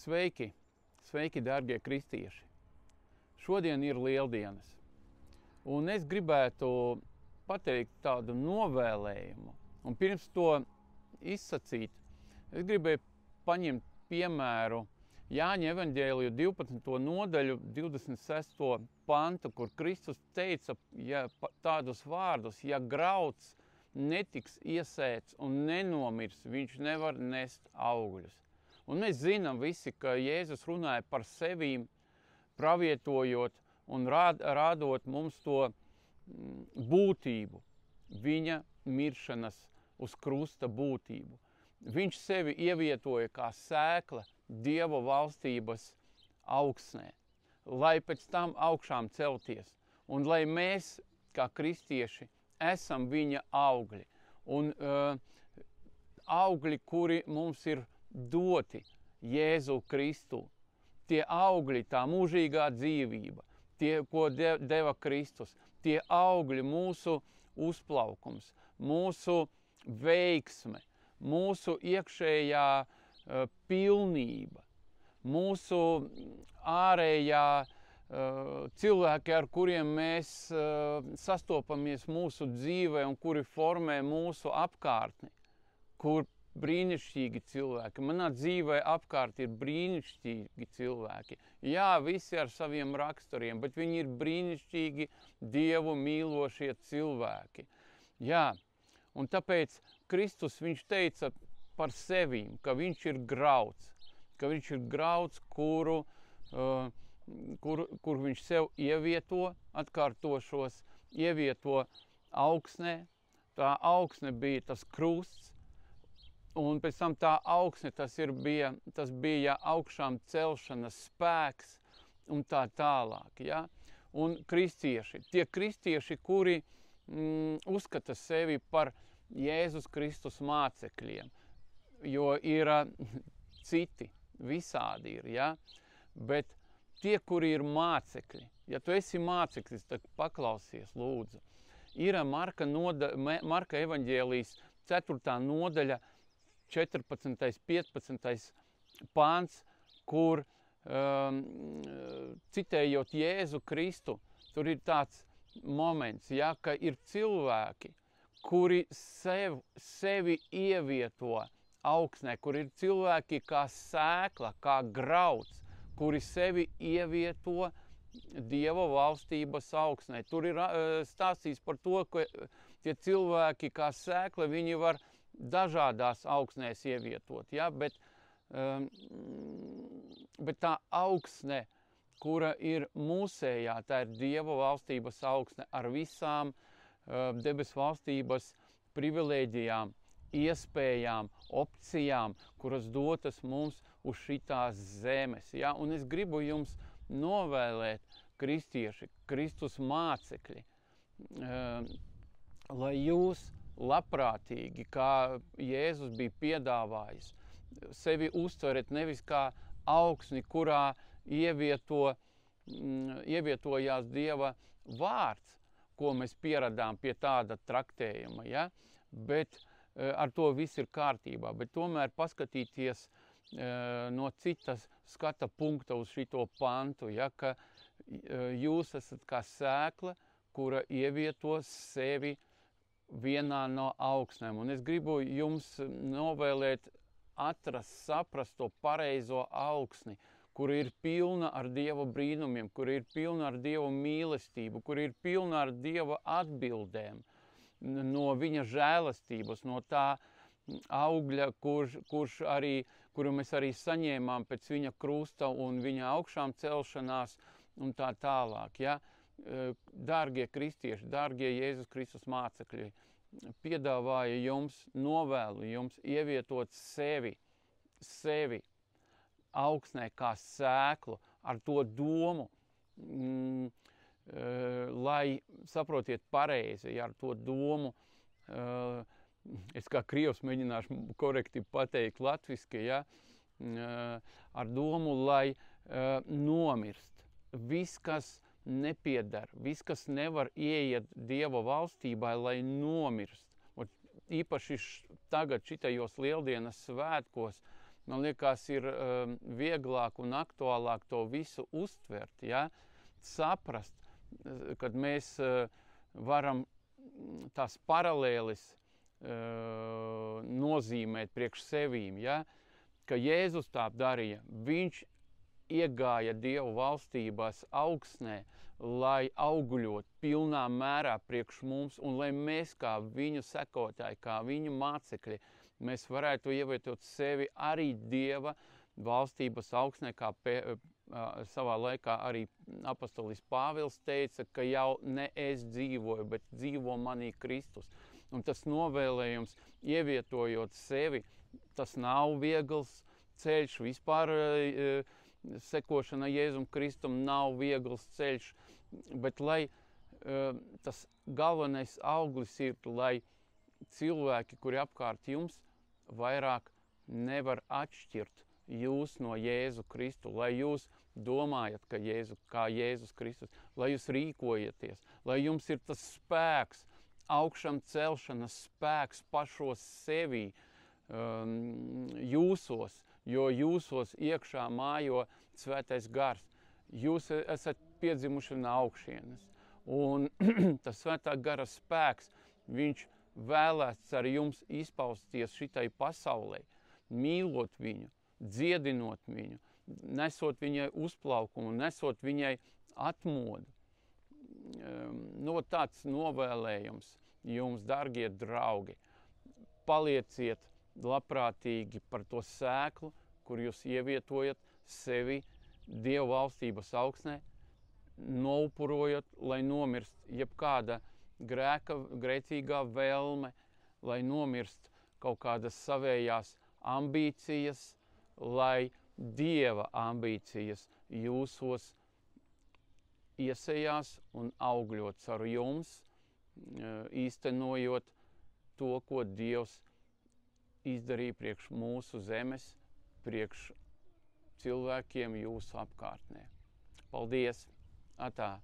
Sveiki! Sveiki, dārgie kristieši! Šodien ir lieldienas. Un es gribētu pateikt tādu novēlējumu. Un pirms to izsacīt, es gribēju paņemt piemēru Jāņa evaņģēliju 12. nodaļu, 26. pantu, kur Kristus teica tādus vārdus: ja grauds netiks iesēts un nenomirs, viņš nevar nest augļus. Un mēs zinām visi, ka Jēzus runāja par sevīm, pravietojot un rādot mums to būtību, viņa miršanas uz krusta būtību. Viņš sevi ievietoja kā sēkla Dieva valstības augsnē, lai pēc tam augšām celties. Un lai mēs, kā kristieši, esam viņa augļi. Un augļi, kuri mums ir doti Jēzu Kristu. Tie augļi, tā mūžīgā dzīvība, tie, ko deva Kristus, tie augļi, mūsu uzplaukums, mūsu veiksme, mūsu iekšējā pilnība, mūsu ārējā cilvēki, ar kuriem mēs sastopamies mūsu dzīvē un kuri formē mūsu apkārtni, kur brīnišķīgi cilvēki. Manā dzīvē apkārt ir brīnišķīgi cilvēki. Jā, visi ar saviem raksturiem, bet viņi ir brīnišķīgi Dievu mīlošie cilvēki. Jā, un tāpēc Kristus, viņš teica par sevīm, ka viņš ir grauds, kur viņš sev ievieto, atkārtošos, ievieto augsnē. Tā augsne bija tas krusts, un pēc tam tā augsne tas bija augšām celšanas spēks un tā tālāk. Ja? Un tie kristieši, kuri uzskata sevi par Jēzus Kristus mācekļiem, jo ir citi, visādi ir, ja? Bet tie, kuri ir mācekļi, ja tu esi māceklis, tad paklausies, lūdzu. Ir Marka evaņģēlijas 4. nodaļa, 14. 15. pāns, kur citējot Jēzu Kristu, tur ir tāds moments, ja, ka ir cilvēki, kuri sevi ievieto augsnē, kur ir cilvēki kā sēkla, kā grauds, kuri sevi ievieto Dieva valstības augsnē. Tur ir stāstīts par to, ka tie cilvēki kā sēkla, viņi var dažādās augsnēs ievietot, ja? Bet tā augsne, kura ir mūsējā, tā ir Dieva valstības augsne ar visām debes valstības privilēģijām, iespējām, opcijām, kuras dotas mums uz šitās zemes. Ja? Un es gribu jums novēlēt, kristieši, Kristus mācekļi, lai jūs labprātīgi, kā Jēzus bija piedāvājis, sevi uztverat nevis kā augsni, kurā ievietojās Dieva vārds, ko mēs pieradām pie tāda traktējuma, ja? Bet ar to viss ir kārtībā, bet tomēr paskatīties no citas skata punkta uz šito pantu, ja, ka jūs esat kā sēkla, kura ievieto sevi vienā no augsnēm. Un es gribu jums novēlēt saprast to pareizo augsni, kur ir pilna ar Dieva brīnumiem, kur ir pilna ar Dieva mīlestību, kur ir pilna ar Dieva atbildēm, no viņa žēlastības, no tā augļa, kuru mēs arī saņēmām pēc viņa krusta un viņa augšām celšanās un tā tālāk. Ja? Dārgie kristieši, dārgie Jēzus Kristus mācekļi, piedāvāja jums, novēlu jums ievietot sevi augsnē kā sēklu ar to domu, lai saprotiet pareizi, ja ar to domu, es kā krievs mēģināšu korekti pateikt latviski, ja, ar domu, lai nomirst. Viss, kas nepiedar, viss, kas nevar ieiet Dieva valstībā, lai nomirst. Un īpaši tagad šitajos lieldienas svētkos man liekas, ir vieglāk un aktuālāk to visu uztvert, ja? Saprast, kad mēs varam tās paralēlis nozīmēt priekš sevīm, ja? Ka Jēzus tā darīja, viņš iegāja Dievu valstībās augsnē, lai auguļot pilnā mērā priekš mums, un lai mēs kā viņu sekotāji, kā viņu mācekļi, mēs varētu ievietot sevi arī Dieva valstības augsnē, kā savā laikā arī apostolis Pāvils teica, ka jau ne es dzīvoju, bet dzīvo manī Kristus. Un tas novēlējums, ievietojot sevi, tas nav viegls ceļš, vispār sekošana Jēzum Kristum nav viegls ceļš, bet lai tas galvenais auglis ir, lai cilvēki, kuri apkārt jums, vairāk nevar atšķirt jūs no Jēzu Kristu, lai jūs domājat, kā Jēzus Kristus, lai jūs rīkojaties, lai jums ir tas spēks, augšam celšanas spēks pašos sevī, jūsos, jo jūsos iekšā mājo Svētais Gars. Jūs esat piedzimuši no augšienes. Un tas Svētā Gara spēks, viņš vēlēts ar jums izpausties šitai pasaulē, mīlot viņu, dziedinot viņu, nesot viņai uzplaukumu, nesot viņai atmodu. No tāds novēlējums jums, dargie draugi, palieciet labprātīgi par to sēklu, kur jūs ievietojat sevi Dieva valstības augsnē, noupurojot, lai nomirst jebkāda grēcīgā vēlme, lai nomirst kaut kādas savējās ambīcijas, lai Dieva ambīcijas jūsos iesējās un augļot caur jums, īstenojot to, ko Dievs izdarīja priekš mūsu zemes, priekš cilvēkiem jūsu apkārtnē. Paldies! Atā!